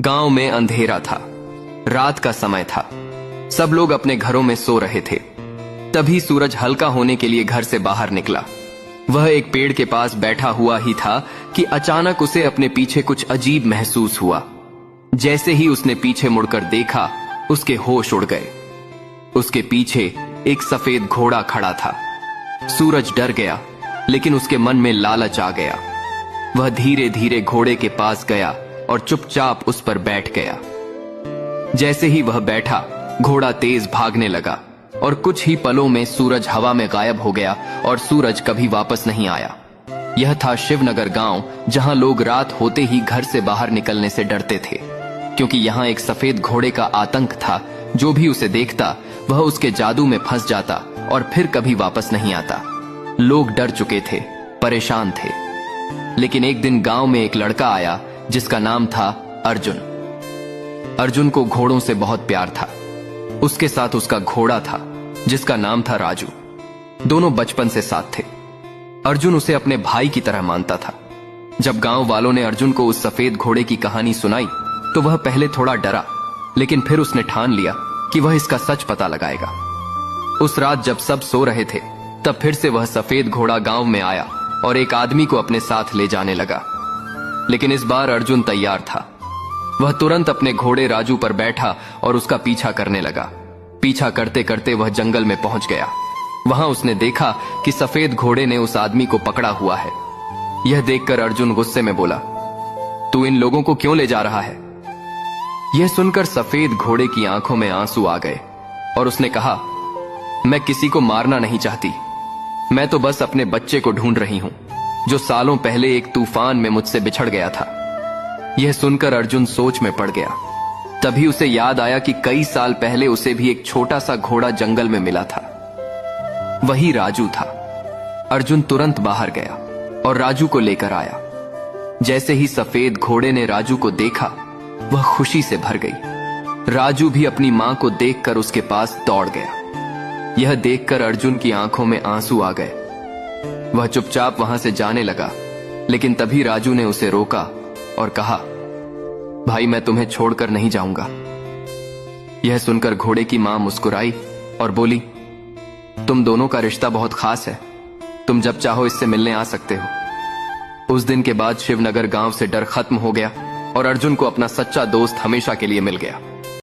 गांव में अंधेरा था। रात का समय था। सब लोग अपने घरों में सो रहे थे। तभी सूरज हल्का होने के लिए घर से बाहर निकला। वह एक पेड़ के पास बैठा हुआ ही था कि अचानक उसे अपने पीछे कुछ अजीब महसूस हुआ। जैसे ही उसने पीछे मुड़कर देखा, उसके होश उड़ गए। उसके पीछे एक सफेद घोड़ा खड़ा था। सूरज डर गया, लेकिन उसके मन में लालच आ गया। वह धीरे धीरे घोड़े के पास गया और चुपचाप उस पर बैठ गया। जैसे ही वह बैठा, घोड़ा तेज भागने लगा और कुछ ही पलों में सूरज हवा में गायब हो गया और सूरज कभी वापस नहीं आया। यह था शिवनगर गांव, जहां लोग रात होते ही घर से बाहर निकलने से डरते थे, क्योंकि यहां एक सफेद घोड़े का आतंक था। जो भी उसे देखता, वह उसके जादू में फंस जाता और फिर कभी वापस नहीं आता। लोग डर चुके थे, परेशान थे। लेकिन एक दिन गांव में एक लड़का आया जिसका नाम था अर्जुन। अर्जुन को घोड़ों से बहुत प्यार था। उसके साथ उसका घोड़ा था जिसका नाम था राजू। दोनों बचपन से साथ थे। अर्जुन उसे अपने भाई की तरह मानता था। जब गांव वालों ने अर्जुन को उस सफेद घोड़े की कहानी सुनाई, तो वह पहले थोड़ा डरा, लेकिन फिर उसने ठान लिया कि वह इसका सच पता लगाएगा। उस रात जब सब सो रहे थे, तब फिर से वह सफेद घोड़ा गांव में आया और एक आदमी को अपने साथ ले जाने लगा। लेकिन इस बार अर्जुन तैयार था। वह तुरंत अपने घोड़े राजू पर बैठा और उसका पीछा करने लगा। पीछा करते करते वह जंगल में पहुंच गया। वहां उसने देखा कि सफेद घोड़े ने उस आदमी को पकड़ा हुआ है। यह देखकर अर्जुन गुस्से में बोला, तू इन लोगों को क्यों ले जा रहा है? यह सुनकर सफेद घोड़े की आंखों में आंसू आ गए और उसने कहा, मैं किसी को मारना नहीं चाहती। मैं तो बस अपने बच्चे को ढूंढ रही हूं, जो सालों पहले एक तूफान में मुझसे बिछड़ गया था। यह सुनकर अर्जुन सोच में पड़ गया। तभी उसे याद आया कि कई साल पहले उसे भी एक छोटा सा घोड़ा जंगल में मिला था। वही राजू था। अर्जुन तुरंत बाहर गया और राजू को लेकर आया। जैसे ही सफेद घोड़े ने राजू को देखा, वह खुशी से भर गई। राजू भी अपनी मां को देखकर उसके पास दौड़ गया। यह देखकर अर्जुन की आंखों में आंसू आ गए। वह चुपचाप वहां से जाने लगा, लेकिन तभी राजू ने उसे रोका और कहा, भाई मैं तुम्हें छोड़कर नहीं जाऊंगा। यह सुनकर घोड़े की मां मुस्कुराई और बोली, तुम दोनों का रिश्ता बहुत खास है। तुम जब चाहो इससे मिलने आ सकते हो। उस दिन के बाद शिवनगर गांव से डर खत्म हो गया और अर्जुन को अपना सच्चा दोस्त हमेशा के लिए मिल गया।